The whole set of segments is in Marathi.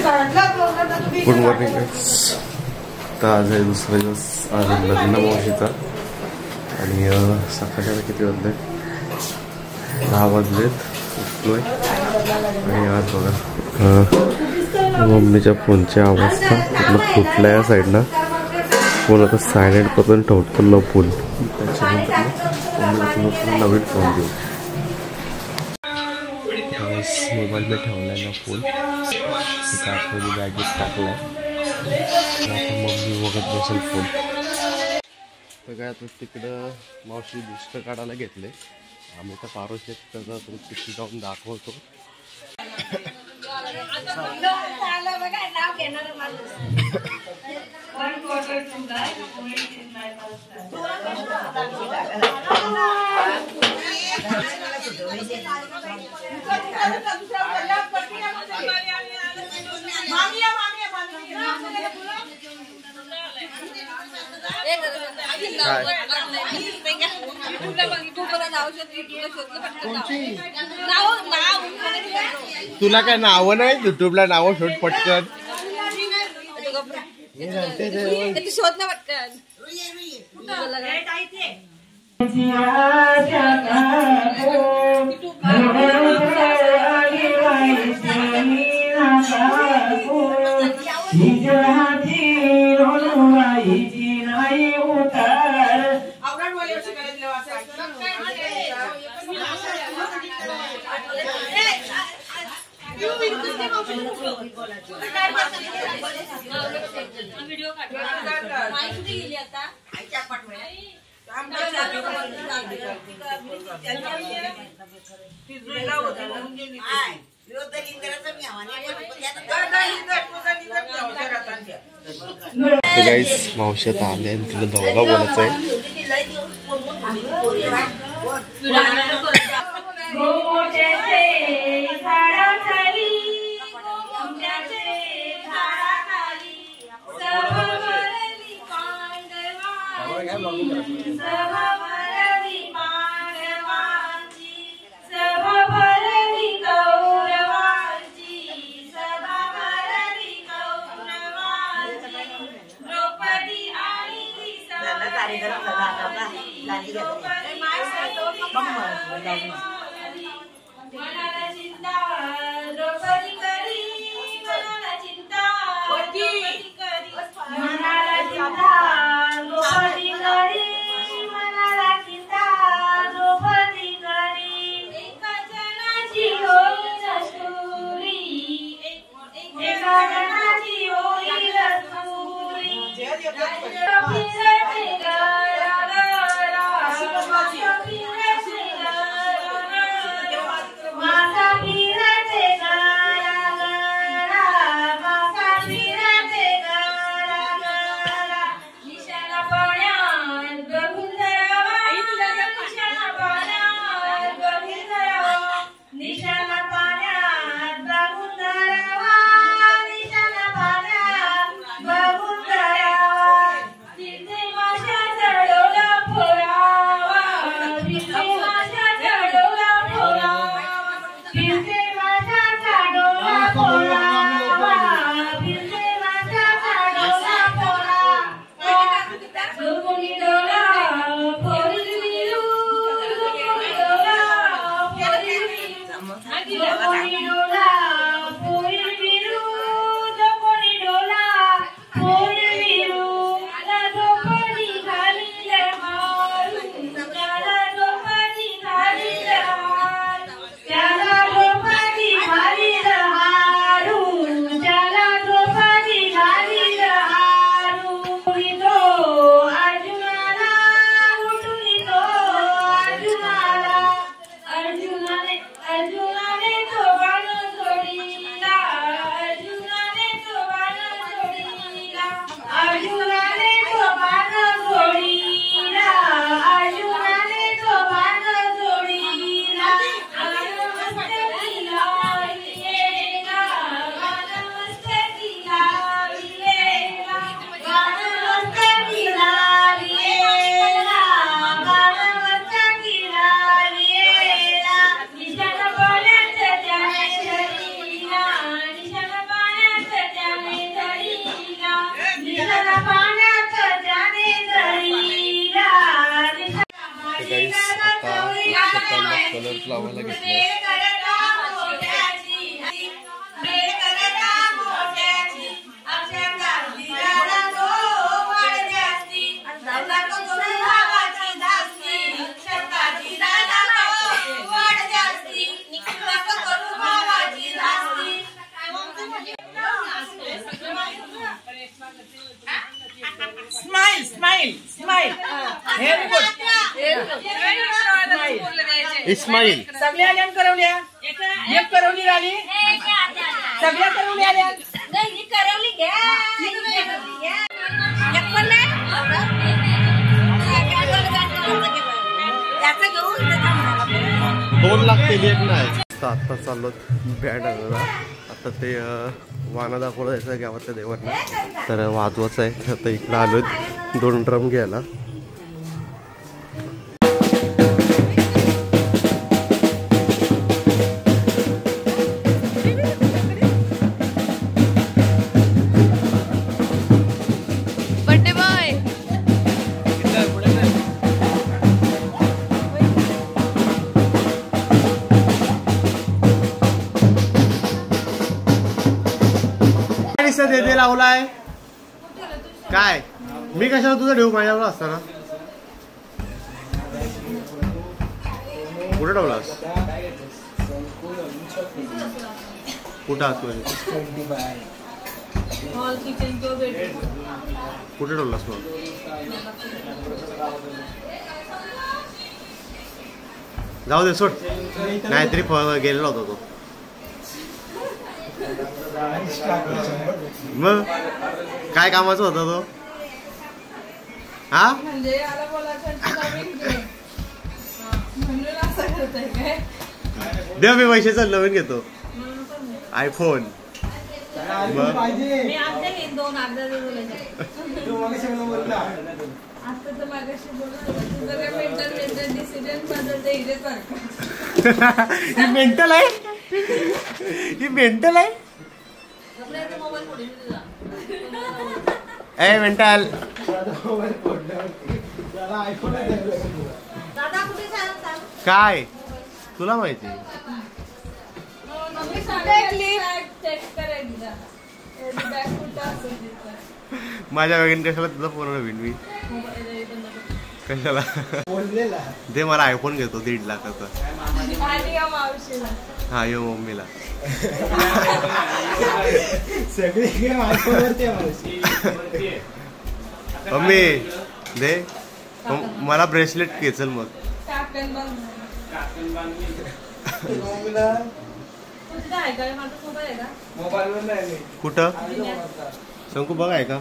गुड मॉर्निंग तर आज आहे दुसरा दिवस आज लग्न मावशीचा आणि सकाळच्या किती वाजले 10 वाजलेत उठलोय आणि आज बघा मम्मीच्या फोनच्या आवाज पूर्ण फुटला या साईडनं फोन आता सायलेंट करून ठेवतो लपून त्याच्यानंतर नवीन फोन देऊ मोबाईल में ठेवला ना फोन आठवणी बॅगेत टाकलाय आता मम्मी बघत बसेल फोन तर काय आता तिकडं मावशी दुष्ट काढायला घेतले आम्ही तर पारोशेत त्याचा तिथे जाऊन दाखवतो तुला काय नाव नाही युट्यूबला नाव शोध पटकन शोध ना पटकन गाईस मावशी आता आले आणि तिला धवला बोलायचं आहे लावायला घेतलंय. स्माइल स्माइल स्माइल इस्माईल सगळ्या आल्या करवल्या एक करवली आली सगळ्या करवली आल्या करवली घ्या 2 लागतील एक नाही. आता चाललो बँड आता ते वाना दाखवलं जायचं गावातल्या देवांना तर वाजवायचं आहे. आता इकडं आलोय 2 ड्रम घ्यायला. दे लावलाय काय मी कशाला तुझं ठेवू माझ्यावर असताना कुठे ठेवलास कुठं आतमध्ये कुठे ठेवलास मग जाऊ दे सोड नाहीतरी गेलेला होता तो मग काय कामाचा होता तो हा देव मी पैसे चल नवीन घेतो आयफोन ही मेंटल आहे ही मेंटल आहे ए मेंटल काय तुला माहिती माझ्या बॅगेन कशाला तुझा फोन नवीन मी कशाला दे मला आयफोन घेतो 1.5 लाखाचा हा यो मम्मीला मम्मी दे मला ब्रेसलेट घेचल मग कुठं शंकू बघा आहे का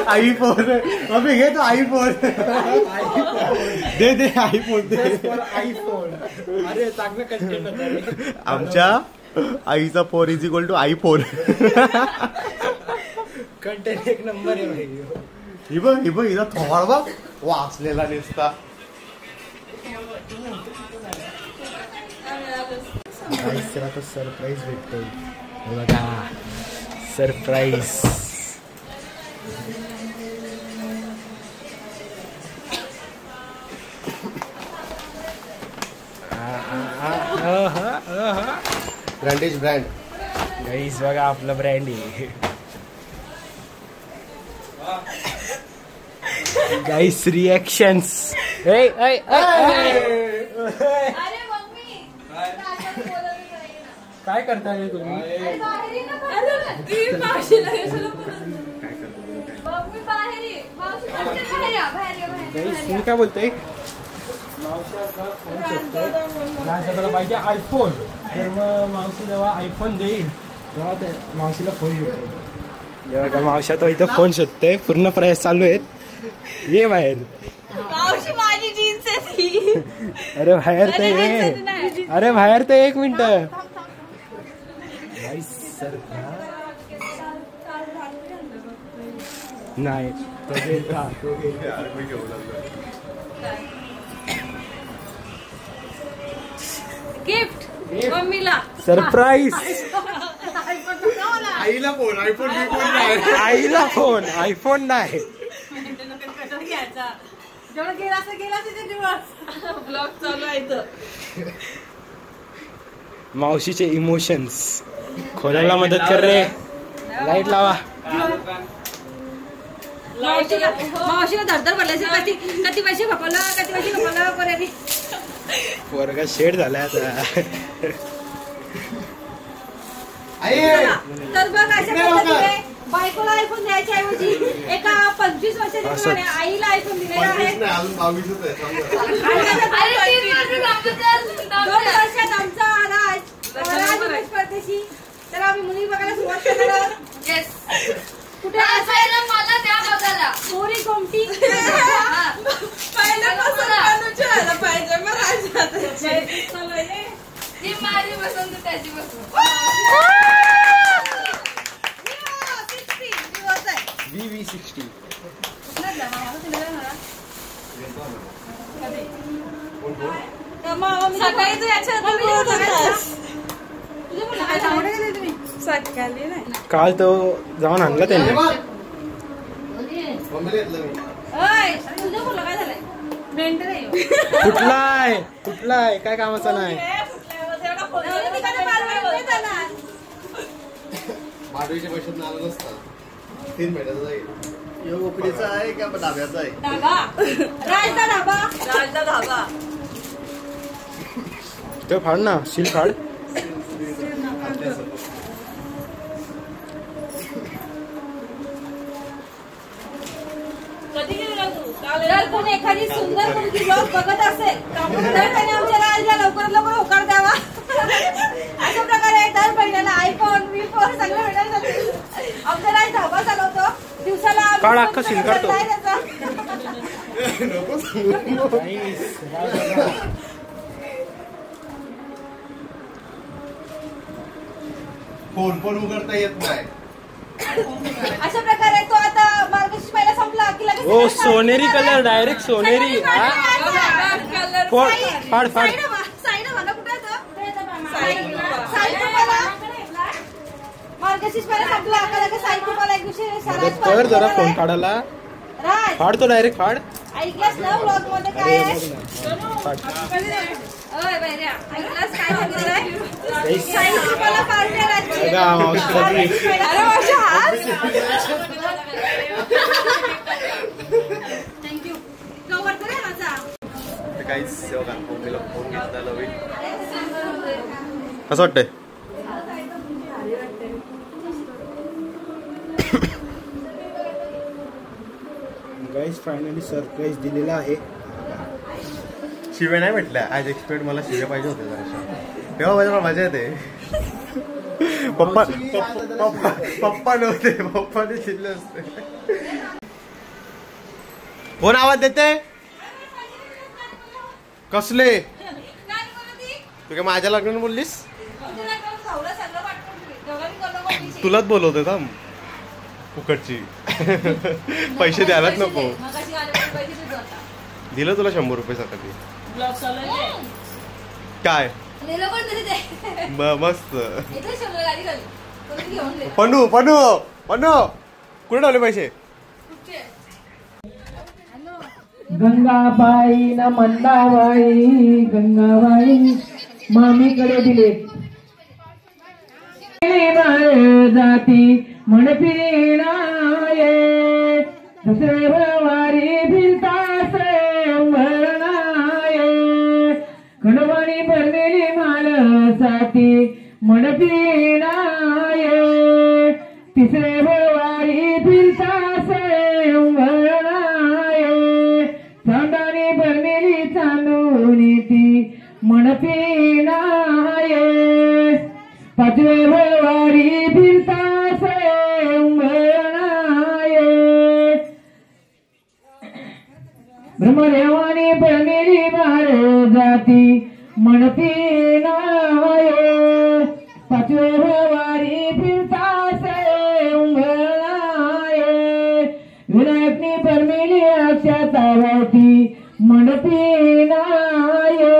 आईफोन अबे घे तो आईफोन दे दे आईफोन दे आईफोन अरे चांगलं कंटेंट आमच्या आईचा 4 = आईफोन कंटेंट एक नंबर आहे ही बघ हिचा थोडा बघ वाचलेला दिसता तो सरप्राईज भेटतो बघा सरप्राईज ब्रँडेज ब्रँड गाईस बघा आपला ब्रँड आहे गाईस रिॲक्शन्स काय करताय तुम्ही मी काय बोलतोय पाहिजे आयफोन तर मग मावशी जेव्हा आयफोन देईल तेव्हा मावशीला फोन घेतो जेव्हा मावशा तो इथं फोन शोधते पूर्ण प्रयास चालू आहेत ये बाहेर अरे बाहेर ते अरे बाहेर ते 1 मिनिट नाही गिफ्ट मम्मीला सरप्राईज आईला फोन आयफोन आईला फोन आयफोन नाही. जेवढं गेला असं गेला तिथे दिवस ब्लॉग चालू आहे इथं. मावशीचे इमोशन्स खोलायला मदत कर रे. लाईट लावा. मावशीला धडधड पडल्याचे कधी पैसे खपवलं पर्यंत वर्गात शेड झालाय आता. तर बघ अशा पद्धतीने बायकोला आयफोन द्यायच्या ऐवजी एका 25 वर्षाच्या आईला आयफोन दिलेला आहे. 2 वर्षात आमचा राज परदेशी. तर आम्ही मुली बघायला सुरुवात करणार आहोत. कुठे असायला मला त्या बघायला मोरी कोमटी पहिलं पाहिजे मग ती माझी बसून तर त्याची बसून VV60 सकाळी तू सकाळी नाही काल तो जाऊन आणला त्यांनी. तुझं बोला काय झालंय मेंटर आहे. कुठलाय काय कामाचा नाही. माधवीच्या पैशात आलं नसतं. 3 महिन्याचा जाईल. उकडीचा आहे का धाब्याचा आहे. राजचा धाबा तो फाड ना शील फाड. जर कोणी एखादी सुंदर मुलगी ब्लॉग बघत असेल तर त्याने आमच्या राजला लवकरात लवकर होकार द्यावा. अशा प्रकारे दर महिन्याला आयफोन V4 सगळं भेटायला आमचा राज धाबा चालवतो. दिवसाला काढ अख्खा सीन काढतो. फोन पण उघडता येत नाही. अशा प्रकारे तो आता मार्गशीर्ष महिना संपला की लगेच ओ सोनेरी कलर डायरेक्ट सोनेरी. फाड मार्गशीर्ष महिना संपला का लगेच साईकृपाला एक दिवशी कर जरा फोन काढायला. फाड तो डायरेक्ट फाड. ऐकलास ना ब्लॉग मध्ये काय आहे. ओय बैऱ्या ऐकलास काय सांगितलंय. साईकृपाला पार्टी राहते. अरे मावशी हास. थँक्यू कवर कर रे माझा. काहीच सेवा मम्मीला फोन घेतला नवीन. कसं वाटतंय. गाईस फायनली सरप्राईज दिलेला आहे. शिव्या नाही भेटल्या. ॲज एक्सपेक्ट मला शिव्या पाहिजे होते जरा. तेव्हा माझ्या मजा येते. पप्पा नव्हते. पप्पाने शिरले असते. कोण आवाज देते. कसले तू काय माझ्या लग्नाने बोललीस. तुलाच बोलवते थांब. फुकटची पैसे द्यायलाच नको. दिलं तुला 100 रुपये सकाळी. काय मस्त. पन्नू कुठे ठेवले पैसे. गंगाबाई न मंदाबाई गंगाबाई मामीकडे दिले. जाती म्हणपिणाये दुसरे वारी भिंतासे वरणाये खंडवाणी भरलेली मालसाठी म्हणपिणाये तिसरे वारी भिंतासे वरणाये चांदानी भरलेली चांदोनी ती म्हणपिणाये पाचवे वारी भिंतासे वरणाये ब्रह्मदेवानी भरलेली जाती म्हणपिणाये पाचवे वारी भिंतासे वरणाये विनायकनी भरलेली अक्षतावती म्हणपिणाये.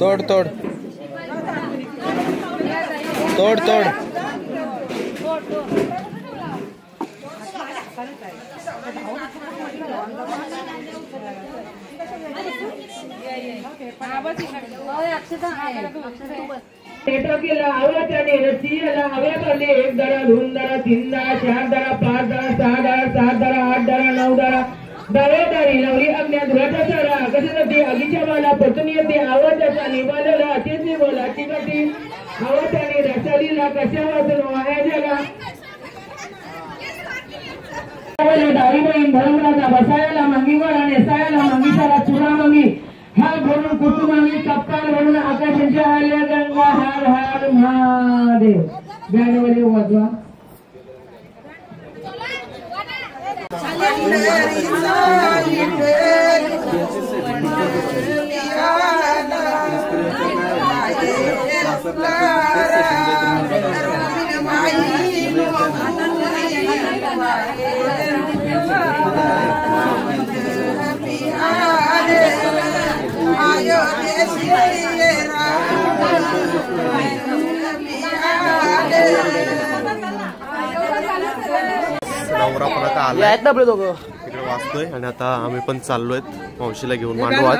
तोड तोड तोड केला आवला त्याने रसियाला हव्या करणे 1 दरा 2 दरा 3 दरा 4 दरा 5 दरा 6 दरा 7 दरा 8 दरा 9 दरा दावेदारी लावली अज्ञा धुराचा सारा कशासाठी आगीच्या मला परतून येते आवाजाचा निवालेला अतिथी बोलाची गती हवा त्याने रसालीला कशा वाचून वाया गेला डावी बहीण धर्मराजा बसायला मंगीवर आणि नेसायला मंगीसाला चुरा मंगी हार भरून कुटुंबांनी कप्पाल भरून आकाशाच्या आल्या गंगा हार हार महादेव बँडवाले वाजवा नवरा पण आता आलाय तिकडे वाचतोय आणि आता आम्ही पण चाललोय मावशीला घेऊन मांडवात.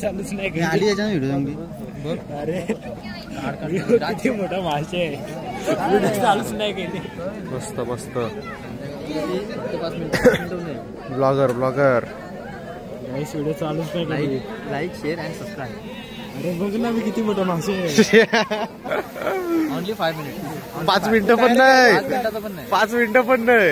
चालूच नाही आली व्हिडिओ अरे मोठा मासे चालूच नाही केली. मस्त मस्त ब्लॉगर व्हिडिओ चालूच नाही. Like share and subscribe. अरे बघ ना मी किती मोठा मासे. Only 5 minute. 5 मिनिटं पण नाही. 5 मिनिटं पण नाही.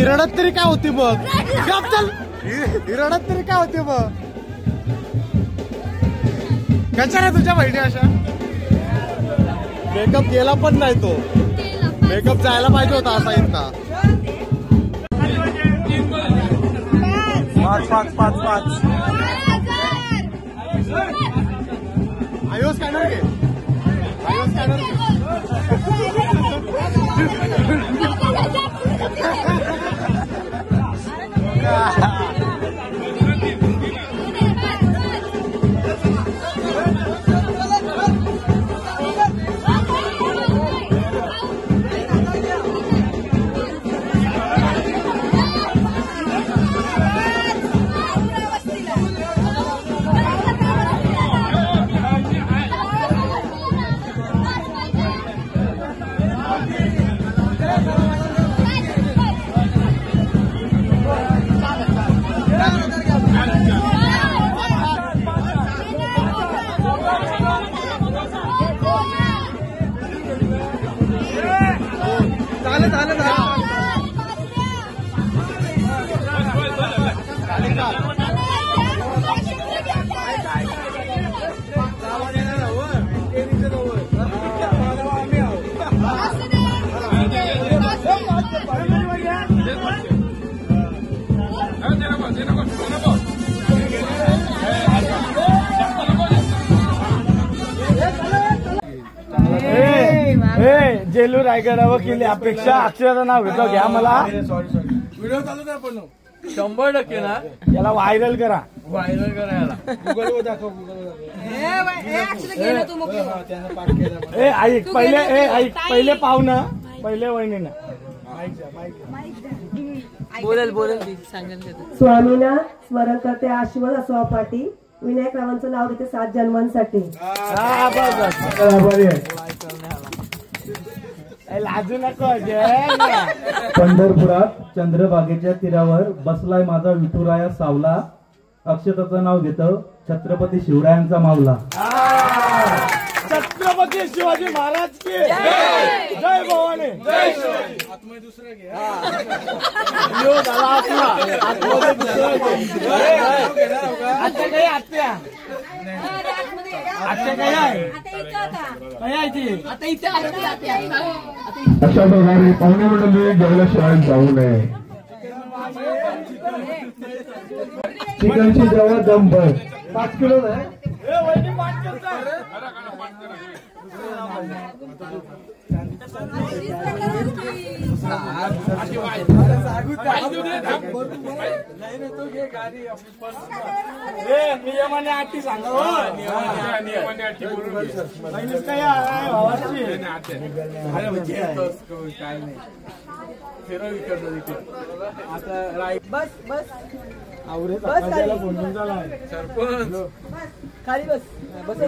रडत तरी काय होती मग. चल रडत तरी काय होती मग. कशा रे तुझ्या बहिणी अशा. मेकअप केला पण नाही तो. मेकअप जायला पाहिजे होता असा इतका. 5 5 5 5 आयो स्कॅनर घे, आयो स्कॅनर घे. जेलू रायगडावर केली अपेक्षा अक्षराचं नाव घेतो घ्या मला. व्हिडिओ चालू आहे पण 100% ना याला व्हायरल करा, व्हायरल करायला गुगलवर दाखव, गुगलवर ऐक पहिले, ऐक पहिले पाहुणं, पहिले वहिनीनं बोलेल सांगेल. स्वामीना स्मरण करते आशीर्वाद असो पाठी. विनायक रावांचं नाव घेते 7 जन्मांसाठी. लाजू नको. पंढरपुरात चंद्रभागेच्या तीरावर बसलाय माझा विठुराया सावला. अक्षताचं नाव घेतं छत्रपती शिवरायांचा मावला. छत्रपती शिवाजी महाराज की जय भवानी. आत्मा दुसरा घे. आता काही आत्या आत्या काय आहे, काय आहे ती आता इथे. अशा प्रकारे पाहुणे मंडळी जेवढ्या शाळेत जाऊ नये. चिकनची जवळ दंबर 5 किलो आहे. नियमाने आठी सांगा. काय भावाची काय नाही फेरो विकत आता. बस बस आवरे बोलून झाला सरपंच खाली बस. बस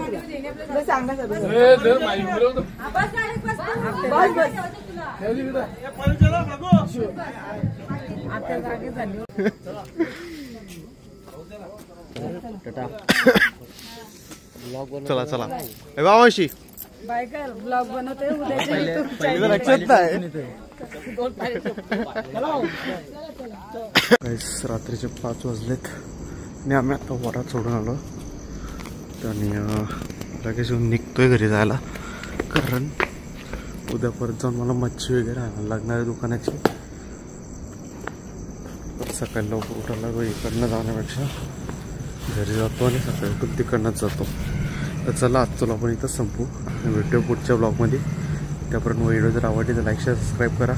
सांगा सर. चला चला बाबाशी बायकर ब्लॉग बनवते लक्षात नाही. रात्रीचे 5 वाजलेत आणि आम्ही आता वरात सोडून आलो आणि लगेच येऊन निघतोय घरी जायला. कारण उद्या परत जाऊन मला मच्छी वगैरे आणायला लागणार आहे दुकानाची. सकाळी लवकर उठायला इकडनं जाण्यापेक्षा घरी जातो आणि सकाळी उठून तिकडनंच जातो. तर चला आजचं आपण इथं संपू. भेटूया पुढच्या ब्लॉगमध्ये. त्यापर्यंत व्हिडिओ जर आवडली तर लाईक शेअर सबस्क्राईब करा.